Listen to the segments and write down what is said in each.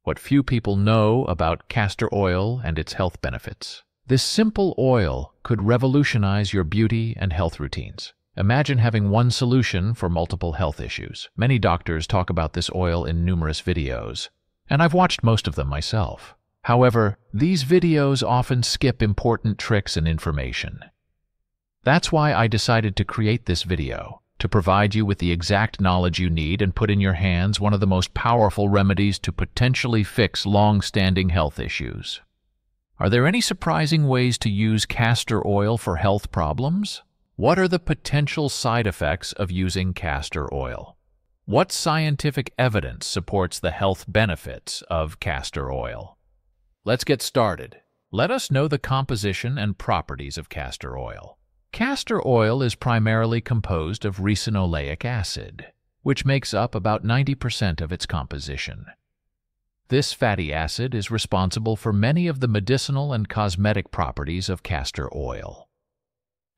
what few people know about castor oil and its health benefits. This simple oil could revolutionize your beauty and health routines. Imagine having one solution for multiple health issues. Many doctors talk about this oil in numerous videos, and I've watched most of them myself. However, these videos often skip important tricks and information. That's why I decided to create this video, to provide you with the exact knowledge you need and put in your hands one of the most powerful remedies to potentially fix long-standing health issues. Are there any surprising ways to use castor oil for health problems? What are the potential side effects of using castor oil? What scientific evidence supports the health benefits of castor oil? Let's get started. Let us know the composition and properties of castor oil. Castor oil is primarily composed of ricinoleic acid, which makes up about 90% of its composition. This fatty acid is responsible for many of the medicinal and cosmetic properties of castor oil.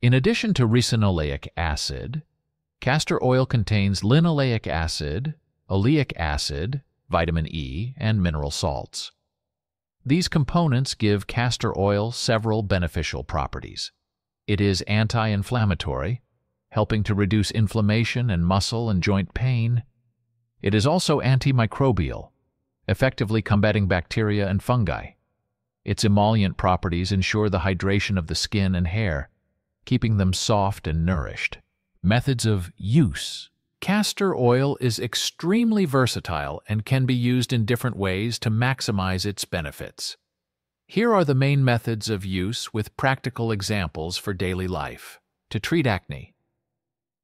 In addition to ricinoleic acid, castor oil contains linoleic acid, oleic acid, vitamin E, and mineral salts. These components give castor oil several beneficial properties. It is anti-inflammatory, helping to reduce inflammation and muscle and joint pain. It is also antimicrobial, effectively combating bacteria and fungi. Its emollient properties ensure the hydration of the skin and hair, keeping them soft and nourished. Methods of use. Castor oil is extremely versatile and can be used in different ways to maximize its benefits. Here are the main methods of use with practical examples for daily life. To treat acne,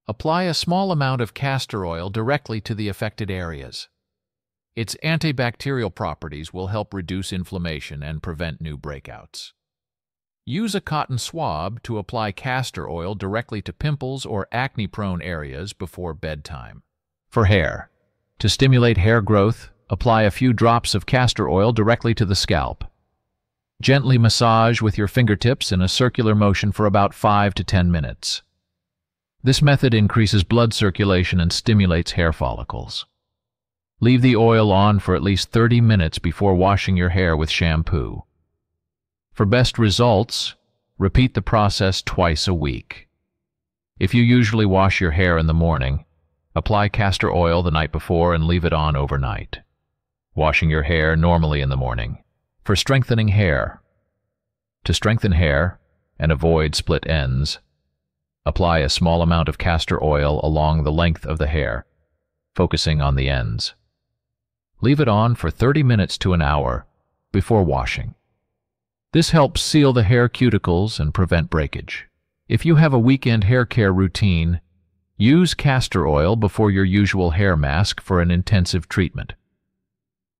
apply a small amount of castor oil directly to the affected areas. Its antibacterial properties will help reduce inflammation and prevent new breakouts. Use a cotton swab to apply castor oil directly to pimples or acne-prone areas before bedtime. For hair, to stimulate hair growth, apply a few drops of castor oil directly to the scalp. Gently massage with your fingertips in a circular motion for about 5 to 10 minutes. This method increases blood circulation and stimulates hair follicles. Leave the oil on for at least 30 minutes before washing your hair with shampoo. For best results, repeat the process twice a week. If you usually wash your hair in the morning, apply castor oil the night before and leave it on overnight. Washing your hair normally in the morning. For strengthening hair. To strengthen hair and avoid split ends, apply a small amount of castor oil along the length of the hair, focusing on the ends. Leave it on for 30 minutes to an hour before washing. This helps seal the hair cuticles and prevent breakage. If you have a weekend hair care routine, use castor oil before your usual hair mask for an intensive treatment.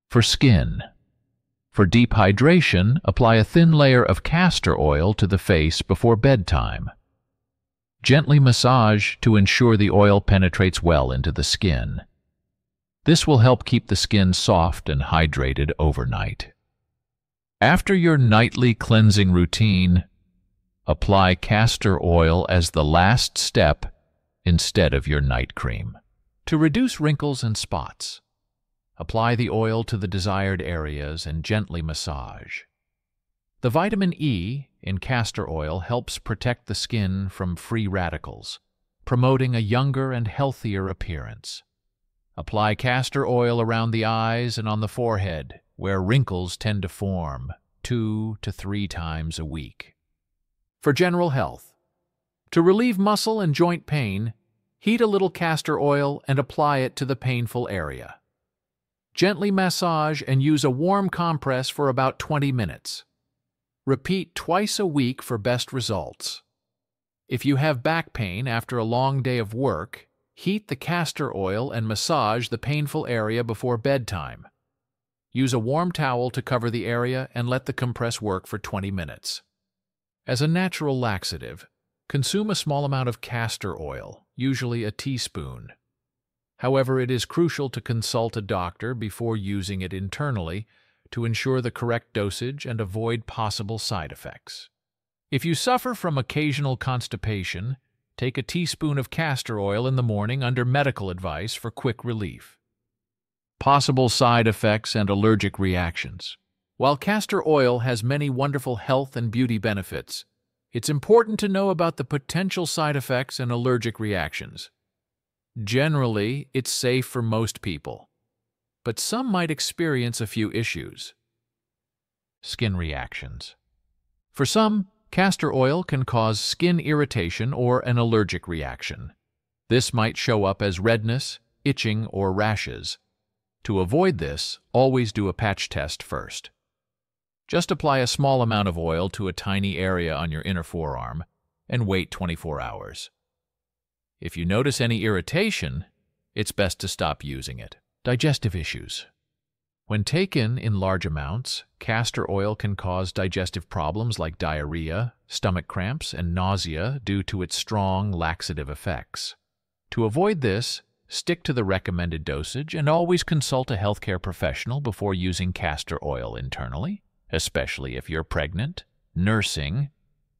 For skin. For deep hydration, apply a thin layer of castor oil to the face before bedtime. Gently massage to ensure the oil penetrates well into the skin. This will help keep the skin soft and hydrated overnight. After your nightly cleansing routine, apply castor oil as the last step instead of your night cream. To reduce wrinkles and spots, apply the oil to the desired areas and gently massage. The vitamin E in castor oil helps protect the skin from free radicals, promoting a younger and healthier appearance. Apply castor oil around the eyes and on the forehead, where wrinkles tend to form, 2 to 3 times a week. For general health, to relieve muscle and joint pain, heat a little castor oil and apply it to the painful area. Gently massage and use a warm compress for about 20 minutes. Repeat twice a week for best results. If you have back pain after a long day of work, heat the castor oil and massage the painful area before bedtime. Use a warm towel to cover the area and let the compress work for 20 minutes. As a natural laxative, consume a small amount of castor oil, usually a teaspoon. However, it is crucial to consult a doctor before using it internally to ensure the correct dosage and avoid possible side effects. If you suffer from occasional constipation, take a teaspoon of castor oil in the morning under medical advice for quick relief. Possible side effects and allergic reactions. While castor oil has many wonderful health and beauty benefits, it's important to know about the potential side effects and allergic reactions. Generally, it's safe for most people, but some might experience a few issues. Skin reactions. For some, castor oil can cause skin irritation or an allergic reaction. This might show up as redness, itching, or rashes. To avoid this, always do a patch test first. Just apply a small amount of oil to a tiny area on your inner forearm and wait 24 hours. If you notice any irritation, it's best to stop using it. Digestive issues. When taken in large amounts, castor oil can cause digestive problems like diarrhea, stomach cramps, and nausea due to its strong laxative effects. To avoid this, stick to the recommended dosage and always consult a healthcare professional before using castor oil internally, especially if you're pregnant, nursing,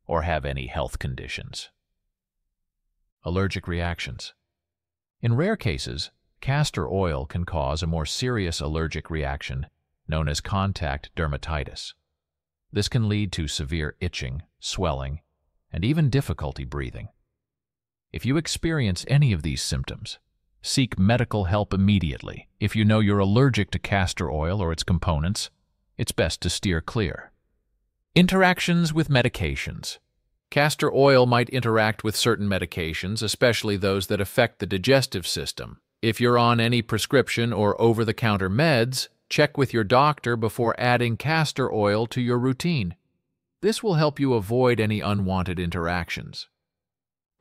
or have any health conditions. Allergic reactions. In rare cases, castor oil can cause a more serious allergic reaction known as contact dermatitis. This can lead to severe itching, swelling, and even difficulty breathing. If you experience any of these symptoms, seek medical help immediately. If you know you're allergic to castor oil or its components, it's best to steer clear. Interactions with medications. Castor oil might interact with certain medications, especially those that affect the digestive system. If you're on any prescription or over-the-counter meds, check with your doctor before adding castor oil to your routine. This will help you avoid any unwanted interactions.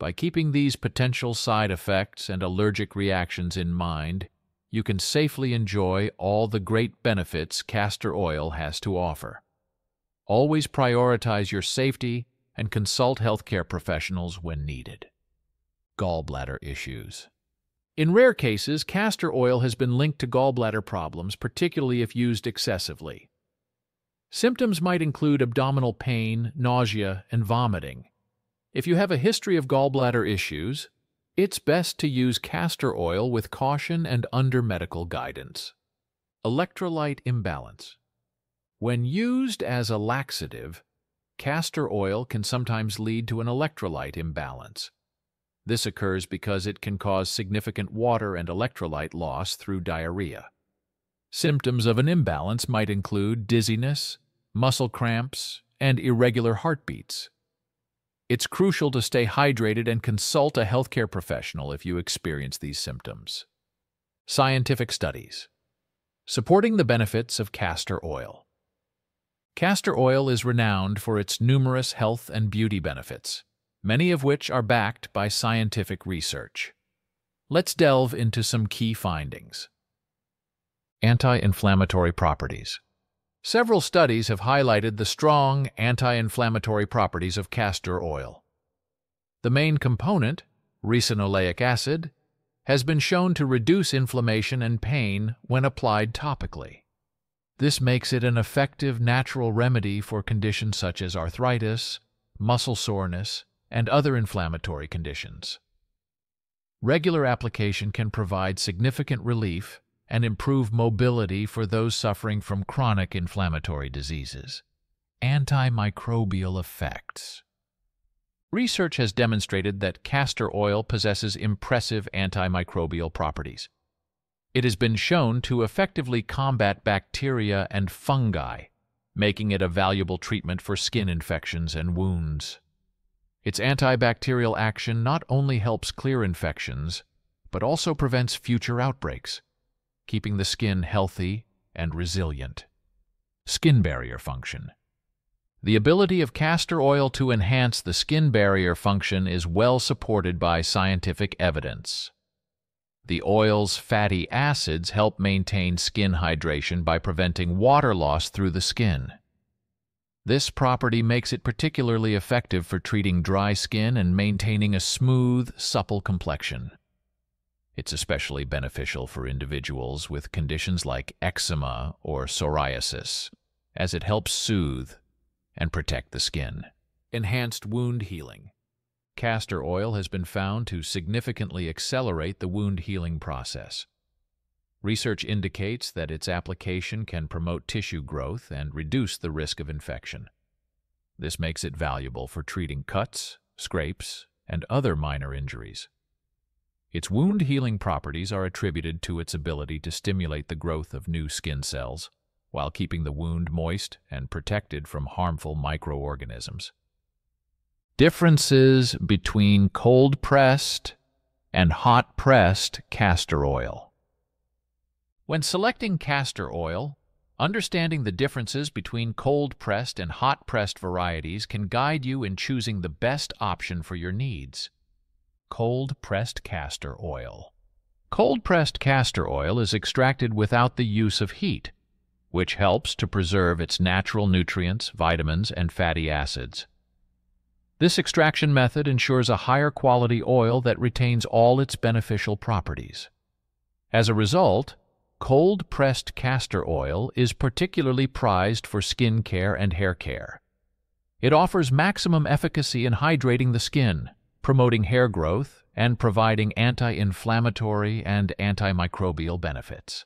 By keeping these potential side effects and allergic reactions in mind, you can safely enjoy all the great benefits castor oil has to offer. Always prioritize your safety and consult healthcare professionals when needed. Gallbladder issues. In rare cases, castor oil has been linked to gallbladder problems, particularly if used excessively. Symptoms might include abdominal pain, nausea, and vomiting. If you have a history of gallbladder issues, it's best to use castor oil with caution and under medical guidance. Electrolyte imbalance. When used as a laxative, castor oil can sometimes lead to an electrolyte imbalance. This occurs because it can cause significant water and electrolyte loss through diarrhea. Symptoms of an imbalance might include dizziness, muscle cramps, and irregular heartbeats. It's crucial to stay hydrated and consult a healthcare professional if you experience these symptoms. Scientific studies. Supporting the benefits of castor oil. Castor oil is renowned for its numerous health and beauty benefits, many of which are backed by scientific research. Let's delve into some key findings. Anti-inflammatory properties. Several studies have highlighted the strong anti-inflammatory properties of castor oil. The main component, ricinoleic acid, has been shown to reduce inflammation and pain when applied topically. This makes it an effective natural remedy for conditions such as arthritis, muscle soreness, and other inflammatory conditions. Regular application can provide significant relief and improve mobility for those suffering from chronic inflammatory diseases. Antimicrobial effects. Research has demonstrated that castor oil possesses impressive antimicrobial properties. It has been shown to effectively combat bacteria and fungi, making it a valuable treatment for skin infections and wounds. Its antibacterial action not only helps clear infections, but also prevents future outbreaks, keeping the skin healthy and resilient. Skin barrier function. The ability of castor oil to enhance the skin barrier function is well supported by scientific evidence. The oil's fatty acids help maintain skin hydration by preventing water loss through the skin. This property makes it particularly effective for treating dry skin and maintaining a smooth, supple complexion. It's especially beneficial for individuals with conditions like eczema or psoriasis, as it helps soothe and protect the skin. Enhanced wound healing. Castor oil has been found to significantly accelerate the wound healing process. Research indicates that its application can promote tissue growth and reduce the risk of infection. This makes it valuable for treating cuts, scrapes, and other minor injuries. Its wound-healing properties are attributed to its ability to stimulate the growth of new skin cells, while keeping the wound moist and protected from harmful microorganisms. Differences between cold-pressed and hot-pressed castor oil. When selecting castor oil, understanding the differences between cold-pressed and hot-pressed varieties can guide you in choosing the best option for your needs. Cold-pressed castor oil. Cold-pressed castor oil is extracted without the use of heat, which helps to preserve its natural nutrients, vitamins, and fatty acids. This extraction method ensures a higher quality oil that retains all its beneficial properties. As a result, cold-pressed castor oil is particularly prized for skin care and hair care. It offers maximum efficacy in hydrating the skin, promoting hair growth, and providing anti-inflammatory and antimicrobial benefits.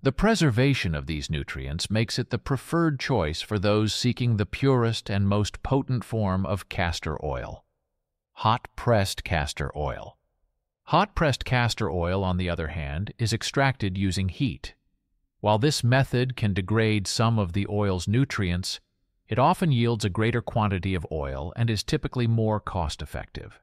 The preservation of these nutrients makes it the preferred choice for those seeking the purest and most potent form of castor oil. Hot-pressed castor oil. Hot-pressed castor oil, on the other hand, is extracted using heat. While this method can degrade some of the oil's nutrients, it often yields a greater quantity of oil and is typically more cost-effective.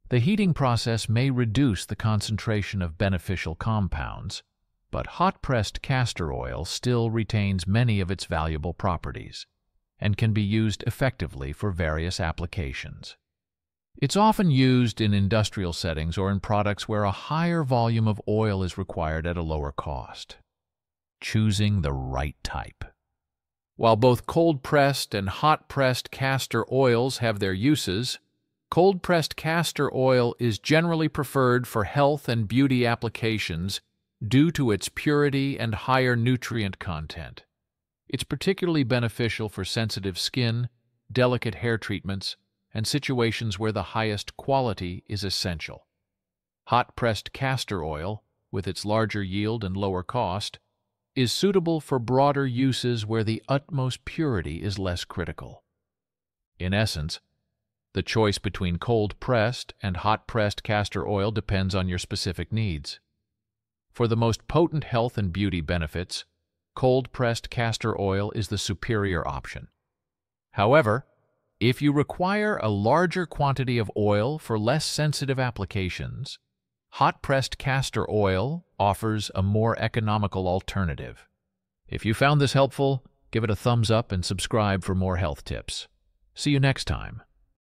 The heating process may reduce the concentration of beneficial compounds, but hot-pressed castor oil still retains many of its valuable properties and can be used effectively for various applications. It's often used in industrial settings or in products where a higher volume of oil is required at a lower cost. Choosing the right type. While both cold-pressed and hot-pressed castor oils have their uses, cold-pressed castor oil is generally preferred for health and beauty applications due to its purity and higher nutrient content. It's particularly beneficial for sensitive skin, delicate hair treatments, and situations where the highest quality is essential. Hot-pressed castor oil, with its larger yield and lower cost, is suitable for broader uses where the utmost purity is less critical. In essence, the choice between cold-pressed and hot-pressed castor oil depends on your specific needs. For the most potent health and beauty benefits, cold-pressed castor oil is the superior option. However, if you require a larger quantity of oil for less sensitive applications, hot-pressed castor oil offers a more economical alternative. If you found this helpful, give it a thumbs up and subscribe for more health tips. See you next time.